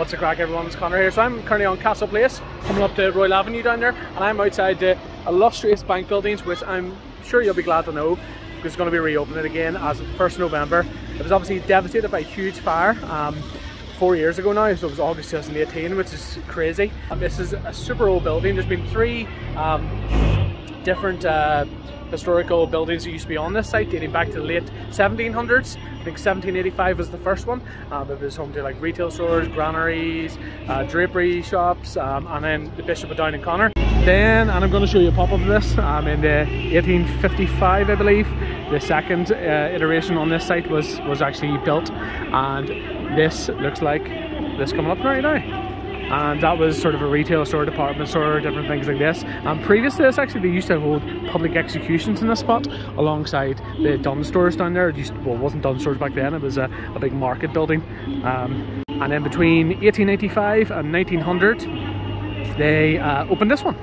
What's the crack, everyone? It's Connor here. So I'm currently on Castle Place, coming up to Royal Avenue down there, and I'm outside the illustrious bank buildings, which I'm sure you'll be glad to know because it's going to be reopening again as of 1st November. It was obviously devastated by a huge fire 4 years ago now, so it was August 2018, which is crazy. This is a super old building. There's been three different historical buildings that used to be on this site dating back to the late 1700s. I think 1785 was the first one. It was home to like retail stores, granaries, drapery shops, and then the Bishop of Down and Connor. Then, and I'm going to show you a pop-up of this, in the 1855 I believe, the second iteration on this site was actually built, and this looks like this coming up right now. And that was sort of a retail store, department store, different things like this. And previous to this, actually, they used to hold public executions in this spot alongside the Dunnes stores down there. Well, it wasn't Dunnes stores back then, it was a big market building. And then between 1885 and 1900, they opened this one.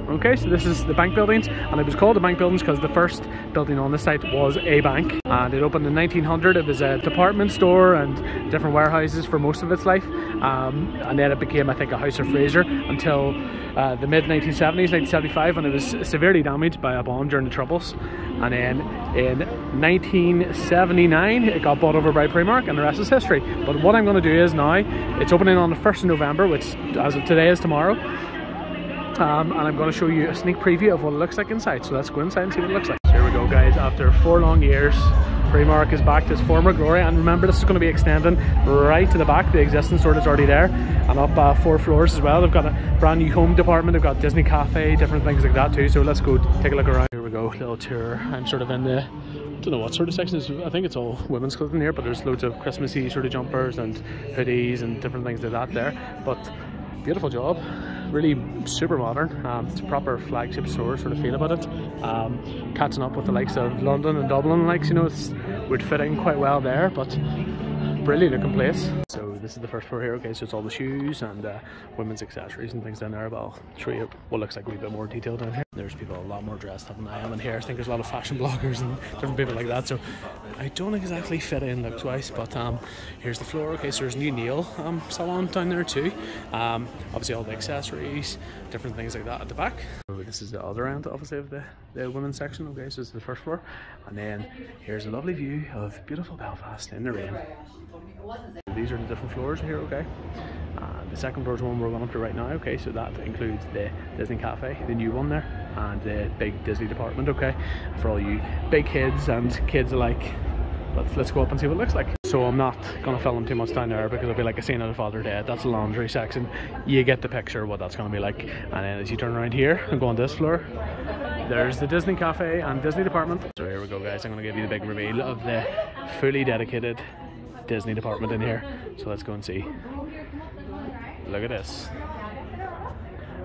Okay, so this is the bank buildings, and it was called the bank buildings because the first building on the site was a bank, and it opened in 1900. It was a department store and different warehouses for most of its life, and then it became, I think, a House of Fraser until the mid 1970s, 1975, when it was severely damaged by a bomb during the Troubles. And then in 1979 it got bought over by Primark, and the rest is history. But what I'm going to do is now, it's opening on the 1st of November, which as of today is tomorrow. And I'm going to show you a sneak preview of what it looks like inside. So let's go inside and see what it looks like. So here we go, guys. After 4 long years, Primark is back to its former glory. And remember, this is going to be extending right to the back. The existing store is already there, and up 4 floors as well. They've got a brand new home department. They've got Disney Cafe, different things like that too. So let's go take a look around. Here we go, little tour. I'm sort of in the, I don't know what sort of section is. I think it's all women's clothing here, but there's loads of Christmassy sort of jumpers and hoodies and different things like that there. But beautiful job. Really super modern. It's a proper flagship store sort of feel about it. Catching up with the likes of London and Dublin, likes, you know, it would fit in quite well there, but brilliant looking place. So this is the first floor here. Okay, so it's all the shoes and women's accessories and things down there, but I'll show you what looks like a wee bit more detail down here. There's people a lot more dressed up than I am in here. I think there's a lot of fashion bloggers and different people like that, so I don't exactly fit in looks wise. But here's the floor. Okay, so there's a new nail salon down there too. Obviously all the accessories, different things like that at the back. So this is the other end obviously of the women's section. Okay, so this is the first floor, and then here's a lovely view of beautiful Belfast in the rain. These are the different floors here. Okay, the second floor is one we're going up to right now. Okay, so that includes the Disney Cafe, the new one there, and the big Disney department. Okay, for all you big kids and kids alike. Let's go up and see what it looks like. So I'm not going to film too much down there because it'll be like a scene of the Father Dead. That's the laundry section. You get the picture of what that's going to be like. And then as you turn around here and go on this floor, there's the Disney Cafe and Disney department. So here we go, guys. I'm going to give you the big reveal of the fully dedicated Disney department in here. So let's go and see. Look at this.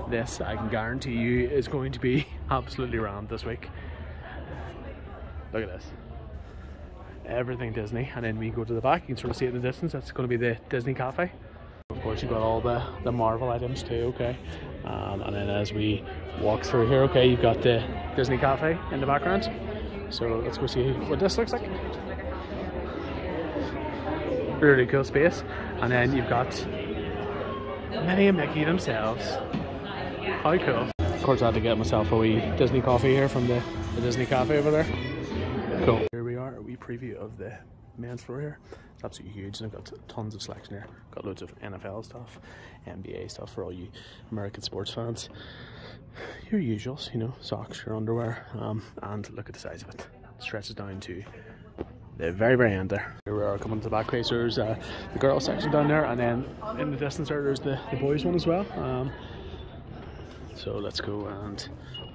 This, I can guarantee you, is going to be absolutely rammed this week. Look at this. Everything Disney, and then we go to the back, you can sort of see it in the distance. That's going to be the Disney Cafe. Of course, you've got all the Marvel items too. Okay, and then as we walk through here, okay, you've got the Disney Cafe in the background. So let's go see what this looks like. Really cool space. And then you've got Minnie and Mickey themselves. How cool. Of course, I had to get myself a wee Disney coffee here from the Disney Cafe over there. Cool. Here we are, a wee preview of the men's floor here. It's absolutely huge, and I've got tons of selection here. Got loads of NFL stuff, NBA stuff for all you American sports fans. Your usuals, you know, socks, your underwear, and look at the size of it. It stretches down to the very, very end there. Here we are coming to the back place. There's the girls section down there, and then in the distance there's the boys one as well. So let's go and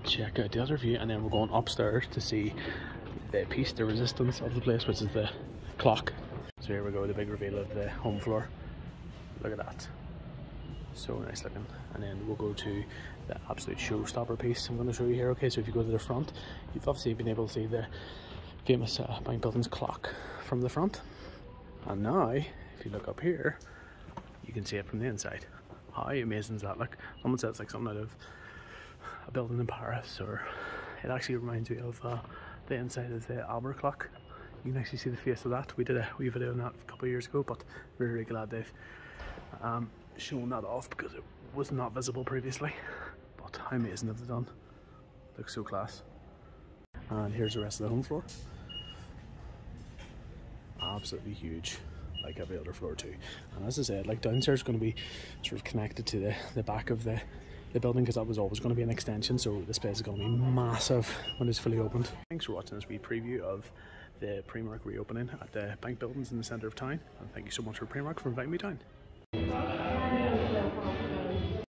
check out the other view, and then we're going upstairs to see the piece de resistance of the place, which is the clock. So here we go, the big reveal of the home floor. Look at that, so nice looking. And then we'll go to the absolute showstopper piece I'm going to show you here. Okay, so if you go to the front, you've obviously been able to see the famous bank building's clock from the front, and now if you look up here you can see it from the inside. How amazing is that? Look, someone said it's like something out of a building in Paris, or it actually reminds me of the inside of the Albert clock. You can actually see the face of that. We did a wee video on that a couple of years ago, but we're really glad they've showing that off because it was not visible previously. But how amazing have they done? Looks so class. And here's the rest of the home floor. Absolutely huge, like every other floor too. And as I said, like downstairs is going to be sort of connected to the back of the building, because that was always going to be an extension, so this place is going to be massive when it's fully opened. Thanks for watching this wee preview of the Primark reopening at the bank buildings in the centre of town, and thank you so much for Primark for inviting me down.